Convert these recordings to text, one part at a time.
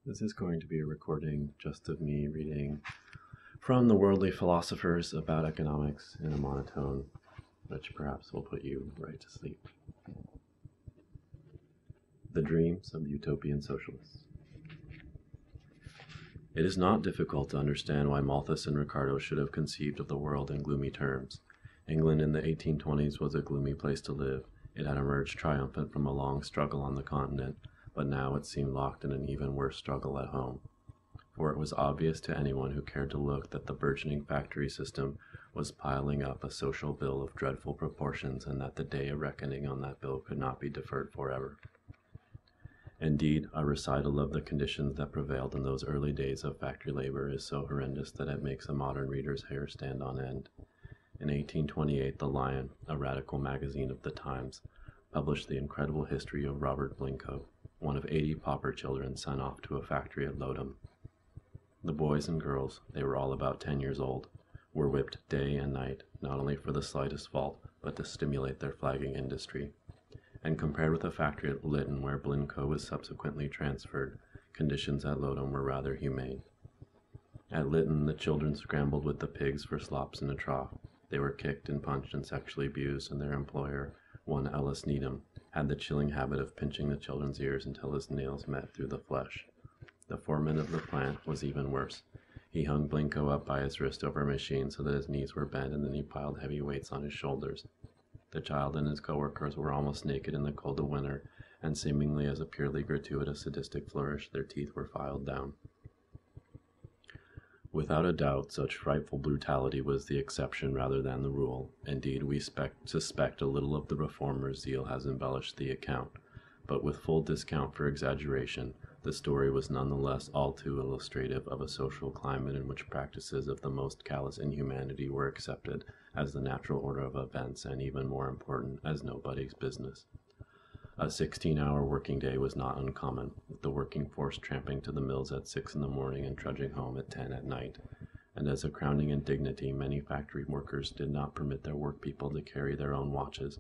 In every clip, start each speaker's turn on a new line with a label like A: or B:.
A: This is going to be a recording just of me reading from the worldly philosophers about economics in a monotone, which perhaps will put you right to sleep. The Dreams of the Utopian Socialists. It is not difficult to understand why Malthus and Ricardo should have conceived of the world in gloomy terms. England in the 1820s was a gloomy place to live. It had emerged triumphant from a long struggle on the continent, but now it seemed locked in an even worse struggle at home. For it was obvious to anyone who cared to look that the burgeoning factory system was piling up a social bill of dreadful proportions, and that the day of reckoning on that bill could not be deferred forever. Indeed, a recital of the conditions that prevailed in those early days of factory labor is so horrendous that it makes a modern reader's hair stand on end. In 1828, The Lion, a radical magazine of the times, published the incredible history of Robert Blincoe, one of 80 pauper children sent off to a factory at Lodum. The boys and girls, they were all about 10 years old, were whipped day and night, not only for the slightest fault, but to stimulate their flagging industry. And compared with a factory at Lytton, where Blincoe was subsequently transferred, conditions at Lodum were rather humane. At Lytton, the children scrambled with the pigs for slops in a trough. They were kicked and punched and sexually abused, and their employer, one Ellis Needham, had the chilling habit of pinching the children's ears until his nails met through the flesh. The foreman of the plant was even worse. He hung Blincoe up by his wrist over a machine so that his knees were bent, and then he piled heavy weights on his shoulders. The child and his co-workers were almost naked in the cold of winter, and seemingly as a purely gratuitous sadistic flourish, their teeth were filed down. Without a doubt, such frightful brutality was the exception rather than the rule. Indeed, we suspect a little of the reformers' zeal has embellished the account, but with full discount for exaggeration, the story was nonetheless all too illustrative of a social climate in which practices of the most callous inhumanity were accepted as the natural order of events, and even more important, as nobody's business. A 16-hour working day was not uncommon, with the working force tramping to the mills at 6 in the morning and trudging home at 10 at night. And as a crowning indignity, many factory workers did not permit their workpeople to carry their own watches.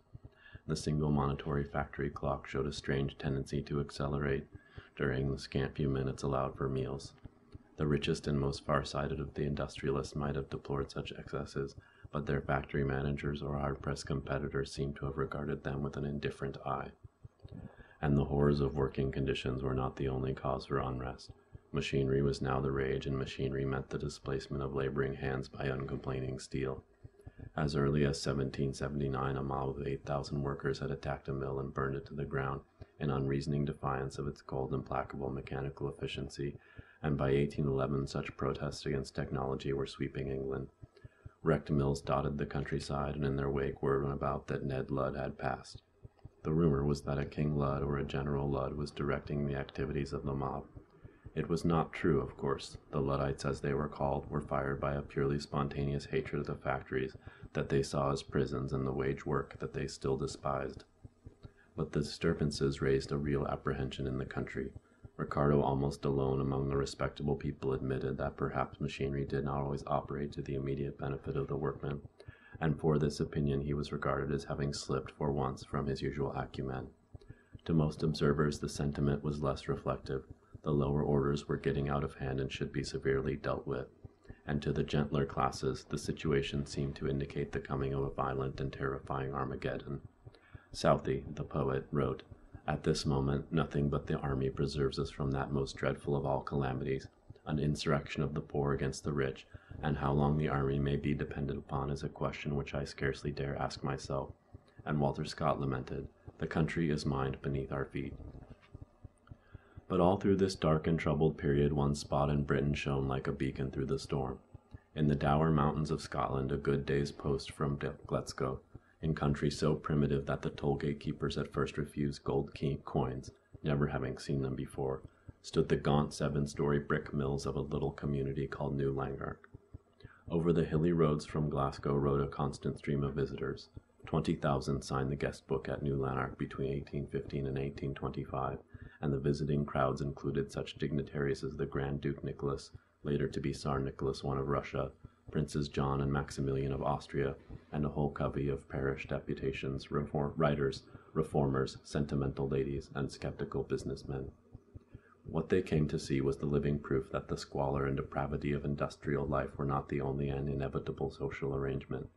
A: The single monotone factory clock showed a strange tendency to accelerate during the scant few minutes allowed for meals. The richest and most far-sighted of the industrialists might have deplored such excesses, but their factory managers or hard-pressed competitors seemed to have regarded them with an indifferent eye. And the horrors of working conditions were not the only cause for unrest. Machinery was now the rage, and machinery meant the displacement of laboring hands by uncomplaining steel. As early as 1779, a mob of 8,000 workers had attacked a mill and burned it to the ground in unreasoning defiance of its cold, implacable mechanical efficiency, and by 1811 such protests against technology were sweeping England. Wrecked mills dotted the countryside, and in their wake word went about that Ned Ludd had passed. The rumor was that a King Ludd or a General Ludd was directing the activities of the mob. It was not true, of course. The Luddites, as they were called, were fired by a purely spontaneous hatred of the factories that they saw as prisons and the wage work that they still despised. But the disturbances raised a real apprehension in the country. Ricardo, almost alone among the respectable people, admitted that perhaps machinery did not always operate to the immediate benefit of the workmen, and for this opinion he was regarded as having slipped for once from his usual acumen. To most observers the sentiment was less reflective. The lower orders were getting out of hand and should be severely dealt with, and to the gentler classes the situation seemed to indicate the coming of a violent and terrifying Armageddon. Southey, the poet, wrote, "At this moment nothing but the army preserves us from that most dreadful of all calamities, an insurrection of the poor against the rich, and how long the army may be depended upon is a question which I scarcely dare ask myself." And Walter Scott lamented, "The country is mined beneath our feet." But all through this dark and troubled period one spot in Britain shone like a beacon through the storm. In the dour mountains of Scotland, a good day's post from Glasgow, in country so primitive that the toll-gate keepers at first refused gold coins, never having seen them before, stood the gaunt 7-story brick mills of a little community called New Lanark. Over the hilly roads from Glasgow rode a constant stream of visitors. 20,000 signed the guest book at New Lanark between 1815 and 1825, and the visiting crowds included such dignitaries as the Grand Duke Nicholas, later to be Tsar Nicholas I of Russia, Princes John and Maximilian of Austria, and a whole covey of parish deputations, writers, reformers, sentimental ladies, and skeptical businessmen. What they came to see was the living proof that the squalor and depravity of industrial life were not the only and inevitable social arrangement.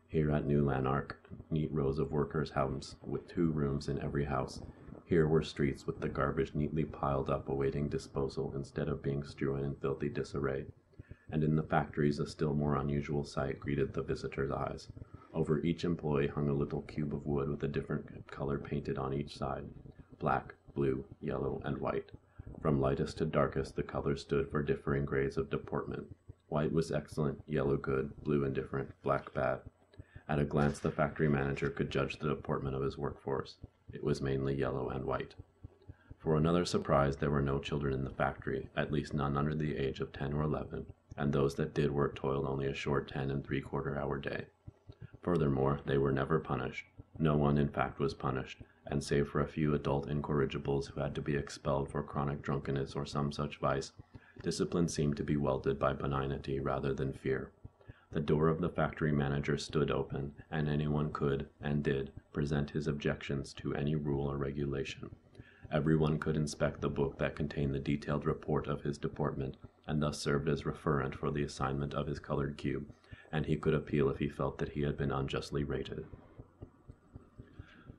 A: Here at New Lanark, neat rows of workers' homes with 2 rooms in every house. Here were streets with the garbage neatly piled up awaiting disposal instead of being strewn in filthy disarray. And in the factories a still more unusual sight greeted the visitor's eyes. Over each employee hung a little cube of wood with a different color painted on each side: black, blue, yellow, and white. From lightest to darkest the colors stood for differing grades of deportment. White was excellent, yellow good, blue indifferent, black bad. At a glance the factory manager could judge the deportment of his workforce. It was mainly yellow and white. For another surprise, there were no children in the factory, at least none under the age of 10 or 11, and those that did work toiled only a short 10 3/4 hour day. Furthermore, they were never punished. No one, in fact, was punished, and save for a few adult incorrigibles who had to be expelled for chronic drunkenness or some such vice, discipline seemed to be welded by benignity rather than fear. The door of the factory manager stood open, and anyone could, and did, present his objections to any rule or regulation. Everyone could inspect the book that contained the detailed report of his deportment, and thus served as referent for the assignment of his colored cube, and he could appeal if he felt that he had been unjustly rated.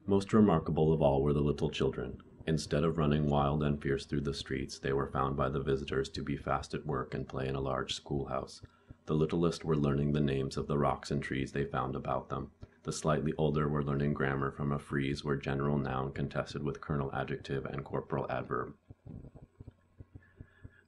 A: Most remarkable of all were the little children. Instead of running wild and fierce through the streets, they were found by the visitors to be fast at work and play in a large schoolhouse. The littlest were learning the names of the rocks and trees they found about them. The slightly older were learning grammar from a frieze where general noun contested with kernel adjective and corporal adverb.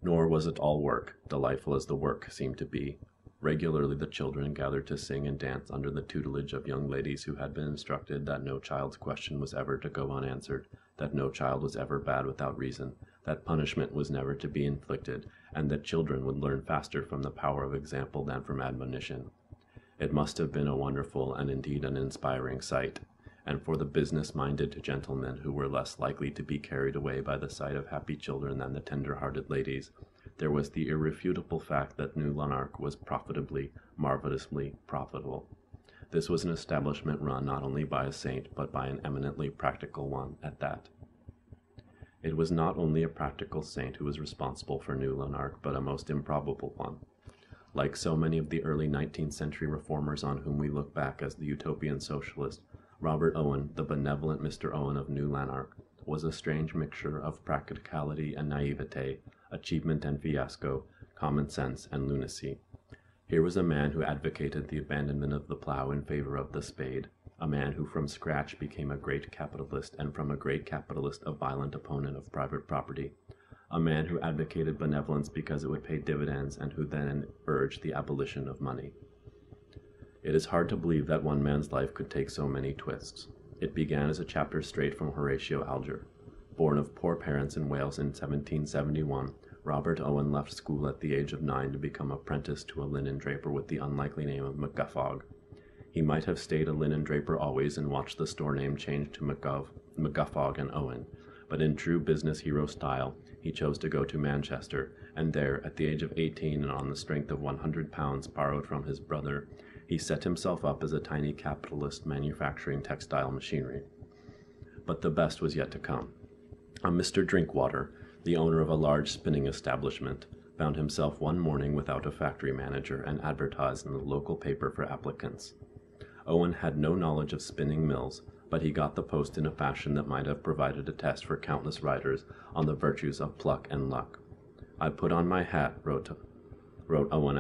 A: Nor was it all work, delightful as the work seemed to be. Regularly the children gathered to sing and dance under the tutelage of young ladies who had been instructed that no child's question was ever to go unanswered, that no child was ever bad without reason, that punishment was never to be inflicted, and that children would learn faster from the power of example than from admonition. It must have been a wonderful and indeed an inspiring sight, and for the business-minded gentlemen who were less likely to be carried away by the sight of happy children than the tender-hearted ladies, there was the irrefutable fact that New Lanark was profitably, marvelously profitable. This was an establishment run not only by a saint, but by an eminently practical one at that. It was not only a practical saint who was responsible for New Lanark, but a most improbable one. Like so many of the early 19th century reformers on whom we look back as the utopian socialist, Robert Owen, the benevolent Mr. Owen of New Lanark, was a strange mixture of practicality and naivete, achievement and fiasco, common sense and lunacy. Here was a man who advocated the abandonment of the plow in favor of the spade, a man who from scratch became a great capitalist, and from a great capitalist a violent opponent of private property, a man who advocated benevolence because it would pay dividends, and who then urged the abolition of money. It is hard to believe that one man's life could take so many twists. It began as a chapter straight from Horatio Alger. Born of poor parents in Wales in 1771, Robert Owen left school at the age of 9 to become apprenticed to a linen draper with the unlikely name of McGuffog. He might have stayed a linen draper always and watched the store name change to McGuffog and Owen, but in true business hero style, he chose to go to Manchester, and there, at the age of 18 and on the strength of £100 borrowed from his brother, he set himself up as a tiny capitalist manufacturing textile machinery. But the best was yet to come. A Mr. Drinkwater, the owner of a large spinning establishment, found himself one morning without a factory manager and advertised in the local paper for applicants. Owen had no knowledge of spinning mills, but he got the post in a fashion that might have provided a test for countless writers on the virtues of pluck and luck. "I put on my hat," wrote Owen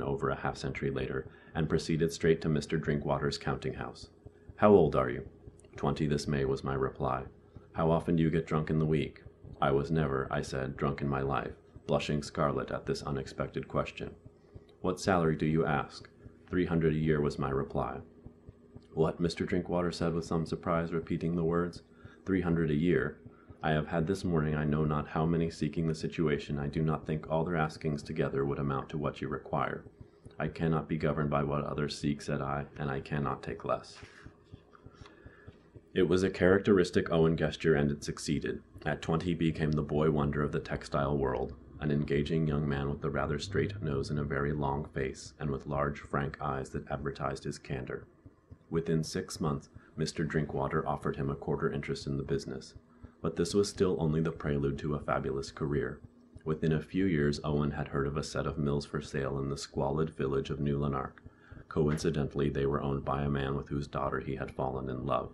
A: over a half-century later, and proceeded straight to Mr. Drinkwater's counting-house. "How old are you?" 20 this May was my reply. "How often do you get drunk in the week?" "I was never," I said, "drunk in my life," blushing scarlet at this unexpected question. "What salary do you ask?" 300 a year was my reply. "What?" Mr. Drinkwater said with some surprise, repeating the words. 300 a year. I have had this morning I know not how many seeking the situation. I do not think all their askings together would amount to what you require. I cannot be governed by what others seek, said I, and I cannot take less. It was a characteristic Owen gesture, and it succeeded. At 20 he became the boy wonder of the textile world, an engaging young man with a rather straight nose and a very long face, and with large, frank eyes that advertised his candor. Within 6 months, Mr. Drinkwater offered him a quarter interest in the business. But this was still only the prelude to a fabulous career. Within a few years, Owen had heard of a set of mills for sale in the squalid village of New Lanark. Coincidentally, they were owned by a man with whose daughter he had fallen in love.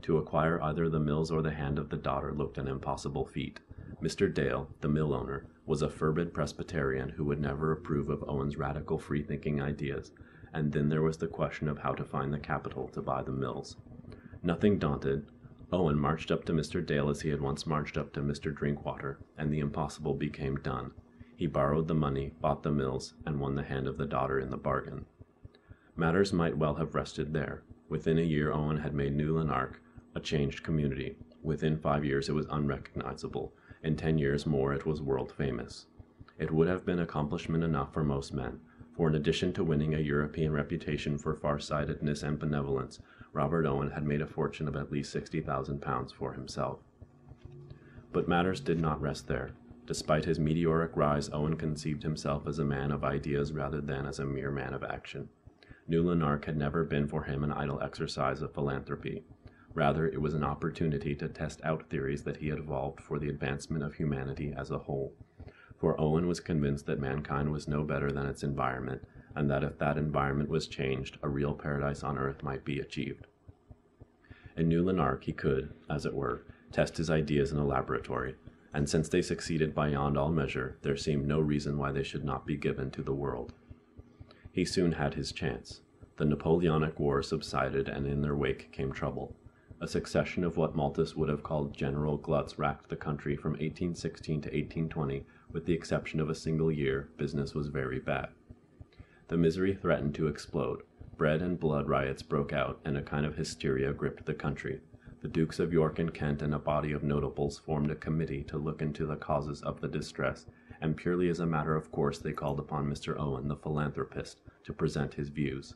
A: To acquire either the mills or the hand of the daughter looked an impossible feat. Mr. Dale, the mill owner, was a fervid Presbyterian who would never approve of Owen's radical free-thinking ideas, and then there was the question of how to find the capital to buy the mills. Nothing daunted, Owen marched up to Mr. Dale as he had once marched up to Mr. Drinkwater, and the impossible became done. He borrowed the money, bought the mills, and won the hand of the daughter in the bargain. Matters might well have rested there. Within a year Owen had made New Lanark a changed community. Within 5 years it was unrecognizable. In 10 years more it was world famous. It would have been accomplishment enough for most men, for in addition to winning a European reputation for far-sightedness and benevolence, Robert Owen had made a fortune of at least £60,000 for himself. But matters did not rest there. Despite his meteoric rise, Owen conceived himself as a man of ideas rather than as a mere man of action. New Lanark had never been for him an idle exercise of philanthropy. Rather, it was an opportunity to test out theories that he had evolved for the advancement of humanity as a whole. For Owen was convinced that mankind was no better than its environment, and that if that environment was changed, a real paradise on earth might be achieved. In New Lanark he could, as it were, test his ideas in a laboratory, and since they succeeded beyond all measure, there seemed no reason why they should not be given to the world. He soon had his chance. The Napoleonic War subsided, and in their wake came trouble. A succession of what Malthus would have called general gluts racked the country from 1816 to 1820, with the exception of a single year. Business was very bad. The misery threatened to explode. Bread and blood riots broke out, and a kind of hysteria gripped the country. The Dukes of York and Kent and a body of notables formed a committee to look into the causes of the distress, and purely as a matter of course they called upon Mr. Owen, the philanthropist, to present his views.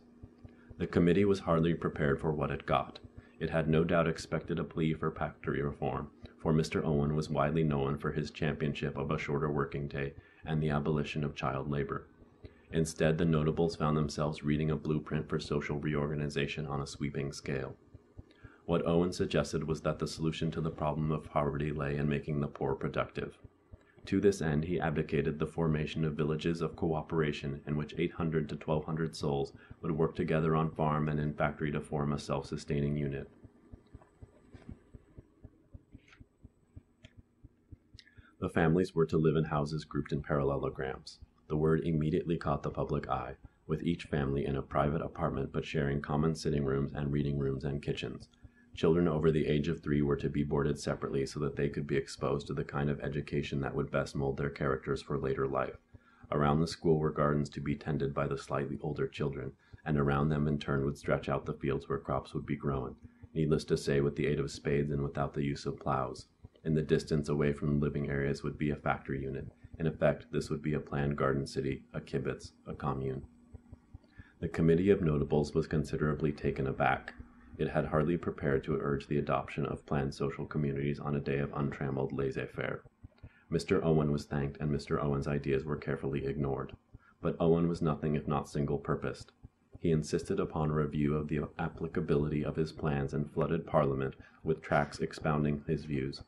A: The committee was hardly prepared for what it got. It had no doubt expected a plea for factory reform, for Mr. Owen was widely known for his championship of a shorter working day and the abolition of child labor. Instead, the notables found themselves reading a blueprint for social reorganization on a sweeping scale. What Owen suggested was that the solution to the problem of poverty lay in making the poor productive. To this end, he advocated the formation of villages of cooperation in which 800 to 1,200 souls would work together on farm and in factory to form a self-sustaining unit. The families were to live in houses grouped in parallelograms. The word immediately caught the public eye, with each family in a private apartment but sharing common sitting rooms and reading rooms and kitchens. Children over the age of 3 were to be boarded separately so that they could be exposed to the kind of education that would best mold their characters for later life. Around the school were gardens to be tended by the slightly older children, and around them in turn would stretch out the fields where crops would be grown, needless to say with the aid of spades and without the use of plows. In the distance away from living areas would be a factory unit. In effect, this would be a planned garden city, a kibbutz, a commune. The Committee of Notables was considerably taken aback. It had hardly prepared to urge the adoption of planned social communities on a day of untrammeled laissez-faire. Mr. Owen was thanked, and Mr. Owen's ideas were carefully ignored. But Owen was nothing if not single-purposed. He insisted upon a review of the applicability of his plans and flooded Parliament with tracts expounding his views.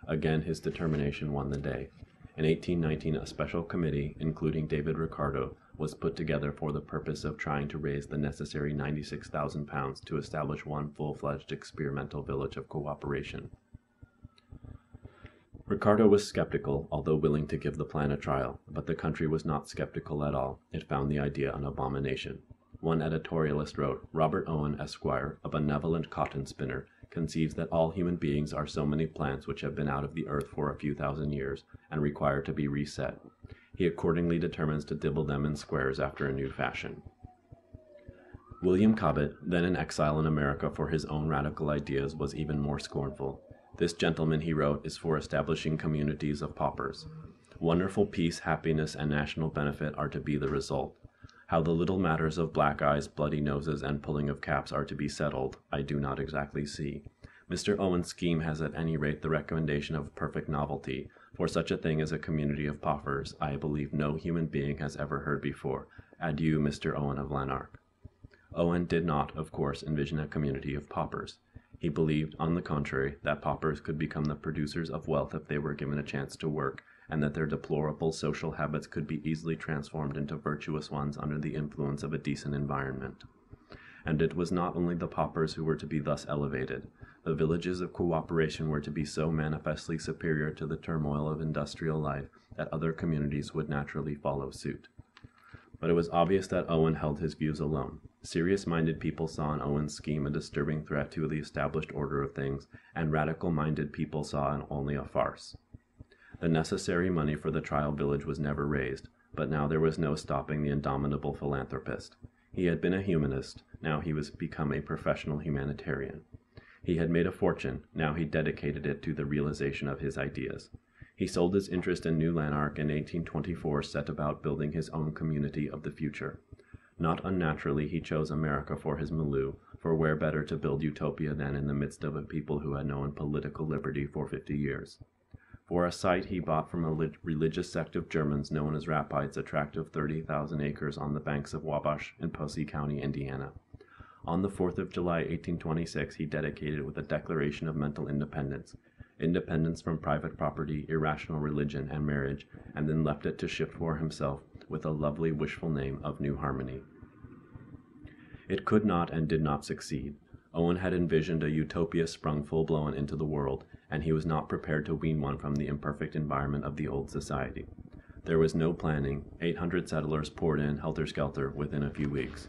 A: Again his determination won the day. In 1819 a special committee, including David Ricardo, was put together for the purpose of trying to raise the necessary £96,000 to establish one full-fledged experimental village of cooperation. Ricardo was skeptical, although willing to give the plan a trial, but the country was not skeptical at all. It found the idea an abomination. One editorialist wrote, "Robert Owen, Esquire, a benevolent cotton spinner, conceives that all human beings are so many plants which have been out of the earth for a few thousand years, and require to be reset. He accordingly determines to dibble them in squares after a new fashion." William Cobbett, then in exile in America for his own radical ideas, was even more scornful. "This gentleman," he wrote, "is for establishing communities of paupers. Wonderful peace, happiness, and national benefit are to be the result. How the little matters of black eyes, bloody noses, and pulling of caps are to be settled, I do not exactly see. Mr. Owen's scheme has at any rate the recommendation of perfect novelty. For such a thing as a community of paupers, I believe no human being has ever heard before. Adieu, Mr. Owen of Lanark." Owen did not, of course, envision a community of paupers. He believed, on the contrary, that paupers could become the producers of wealth if they were given a chance to work, and that their deplorable social habits could be easily transformed into virtuous ones under the influence of a decent environment. And it was not only the paupers who were to be thus elevated. The villages of cooperation were to be so manifestly superior to the turmoil of industrial life that other communities would naturally follow suit. But it was obvious that Owen held his views alone. Serious-minded people saw in Owen's scheme a disturbing threat to the established order of things, and radical-minded people saw in only a farce. The necessary money for the trial village was never raised, but now there was no stopping the indomitable philanthropist. He had been a humanist, now he was become a professional humanitarian. He had made a fortune, now he dedicated it to the realization of his ideas. He sold his interest in New Lanark in 1824, set about building his own community of the future. Not unnaturally he chose America for his milieu, for where better to build utopia than in the midst of a people who had known political liberty for 50 years. For a site he bought from a religious sect of Germans known as Rapides a tract of 30,000 acres on the banks of Wabash in Posey County, Indiana. On the 4th of July, 1826, he dedicated it with a declaration of mental independence from private property, irrational religion, and marriage, and then left it to shift for himself with a lovely wishful name of New Harmony. It could not and did not succeed. Owen had envisioned a utopia sprung full-blown into the world, and he was not prepared to wean one from the imperfect environment of the old society. There was no planning. 800 settlers poured in helter-skelter within a few weeks.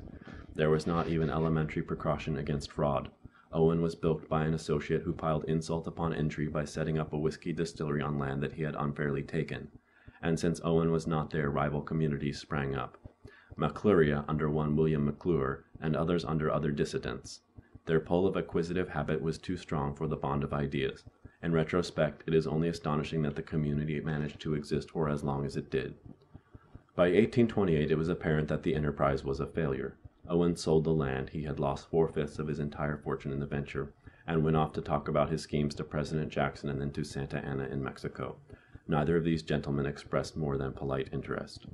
A: There was not even elementary precaution against fraud. Owen was bilked by an associate who piled insult upon injury by setting up a whiskey distillery on land that he had unfairly taken. And since Owen was not there, rival communities sprang up. McCluria under one William McClure, and others under other dissidents. Their pull of acquisitive habit was too strong for the bond of ideas. In retrospect, it is only astonishing that the community managed to exist for as long as it did. By 1828, it was apparent that the enterprise was a failure. Owen sold the land, he had lost 4/5 of his entire fortune in the venture, and went off to talk about his schemes to President Jackson and then to Santa Anna in Mexico. Neither of these gentlemen expressed more than polite interest.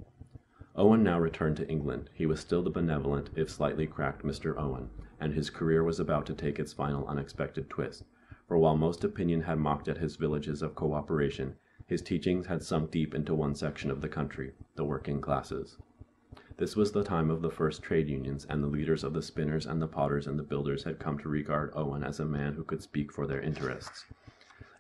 A: Owen now returned to England. He was still the benevolent, if slightly cracked Mr. Owen, and his career was about to take its final unexpected twist. For while most opinion had mocked at his villages of cooperation, his teachings had sunk deep into one section of the country, the working classes. This was the time of the first trade unions, and the leaders of the spinners and the potters and the builders had come to regard Owen as a man who could speak for their interests.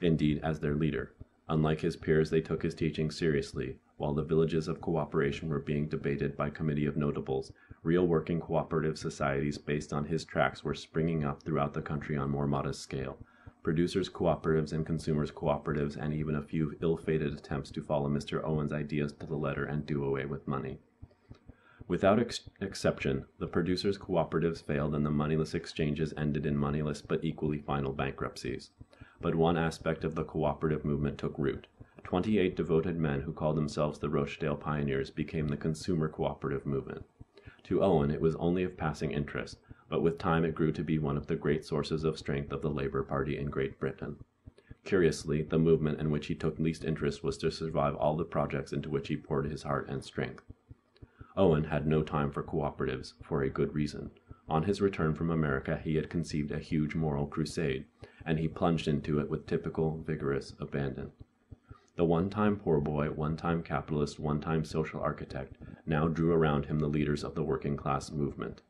A: Indeed, as their leader. Unlike his peers, they took his teaching seriously. While the villages of cooperation were being debated by committee of notables, real working cooperative societies based on his tracts were springing up throughout the country on more modest scale. Producers' cooperatives and consumers' cooperatives, and even a few ill-fated attempts to follow Mr. Owen's ideas to the letter and do away with money. Without exception, the producers' cooperatives failed and the moneyless exchanges ended in moneyless but equally final bankruptcies. But one aspect of the cooperative movement took root. 28 devoted men who called themselves the Rochdale Pioneers became the consumer cooperative movement. To Owen it was only of passing interest, but with time it grew to be one of the great sources of strength of the Labour Party in Great Britain. Curiously, the movement in which he took least interest was to survive all the projects into which he poured his heart and strength. Owen had no time for cooperatives, for a good reason. On his return from America he had conceived a huge moral crusade, and he plunged into it with typical, vigorous abandon. The one-time poor boy, one-time capitalist, one-time social architect now drew around him the leaders of the working-class movement.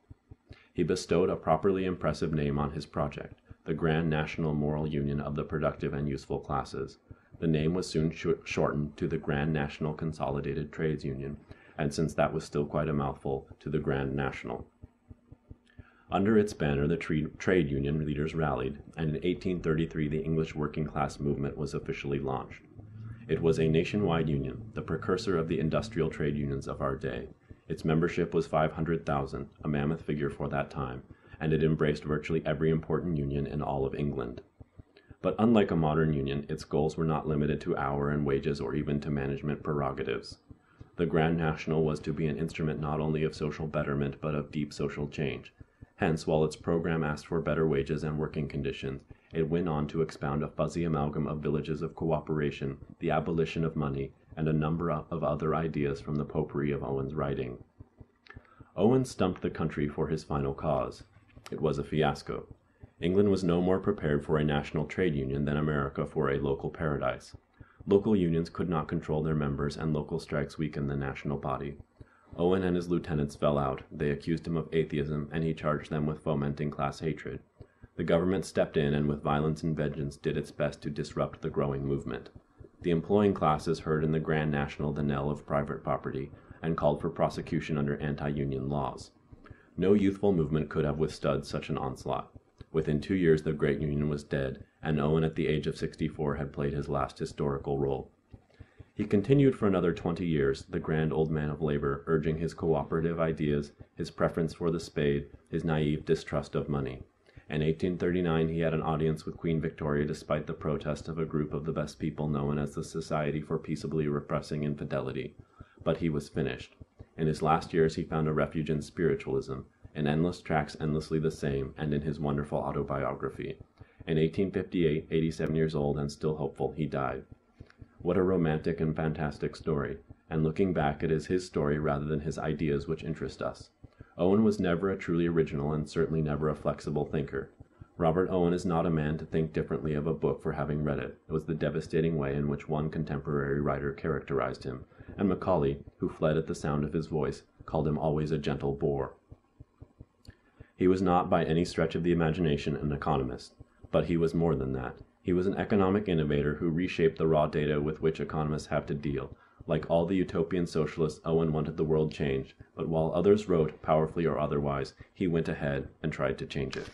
A: He bestowed a properly impressive name on his project, the Grand National Moral Union of the Productive and Useful Classes. The name was soon shortened to the Grand National Consolidated Trades Union, and since that was still quite a mouthful, to the Grand National. Under its banner the trade union leaders rallied, and in 1833 the English working class movement was officially launched. It was a nationwide union, the precursor of the industrial trade unions of our day. Its membership was 500,000, a mammoth figure for that time, and it embraced virtually every important union in all of England. But unlike a modern union, its goals were not limited to hour and wages or even to management prerogatives. The Grand National was to be an instrument not only of social betterment but of deep social change. Hence, while its program asked for better wages and working conditions, it went on to expound a fuzzy amalgam of villages of cooperation, the abolition of money, and a number of other ideas from the potpourri of Owen's writing. Owen stumped the country for his final cause. It was a fiasco. England was no more prepared for a national trade union than America for a local paradise. Local unions could not control their members, and local strikes weakened the national body. Owen and his lieutenants fell out. They accused him of atheism, and he charged them with fomenting class hatred. The government stepped in and with violence and vengeance did its best to disrupt the growing movement. The employing classes heard in the Grand National the knell of private property and called for prosecution under anti-union laws. No youthful movement could have withstood such an onslaught. Within 2 years the great union was dead, and Owen at the age of 64 had played his last historical role. He continued for another 20 years, the grand old man of labor, urging his cooperative ideas, his preference for the spade, his naive distrust of money. In 1839 he had an audience with Queen Victoria despite the protest of a group of the best people known as the Society for Peaceably Repressing Infidelity. But he was finished. In his last years he found a refuge in spiritualism, in endless tracks endlessly the same, and in his wonderful autobiography. In 1858, 87 years old and still hopeful, he died. What a romantic and fantastic story, and looking back it is his story rather than his ideas which interest us. Owen was never a truly original and certainly never a flexible thinker. Robert Owen is not a man to think differently of a book for having read it. It was the devastating way in which one contemporary writer characterized him, and Macaulay, who fled at the sound of his voice, called him always a gentle bore. He was not by any stretch of the imagination an economist, but he was more than that. He was an economic innovator who reshaped the raw data with which economists have to deal. Like all the utopian socialists, Owen wanted the world changed, but while others wrote, powerfully or otherwise, he went ahead and tried to change it.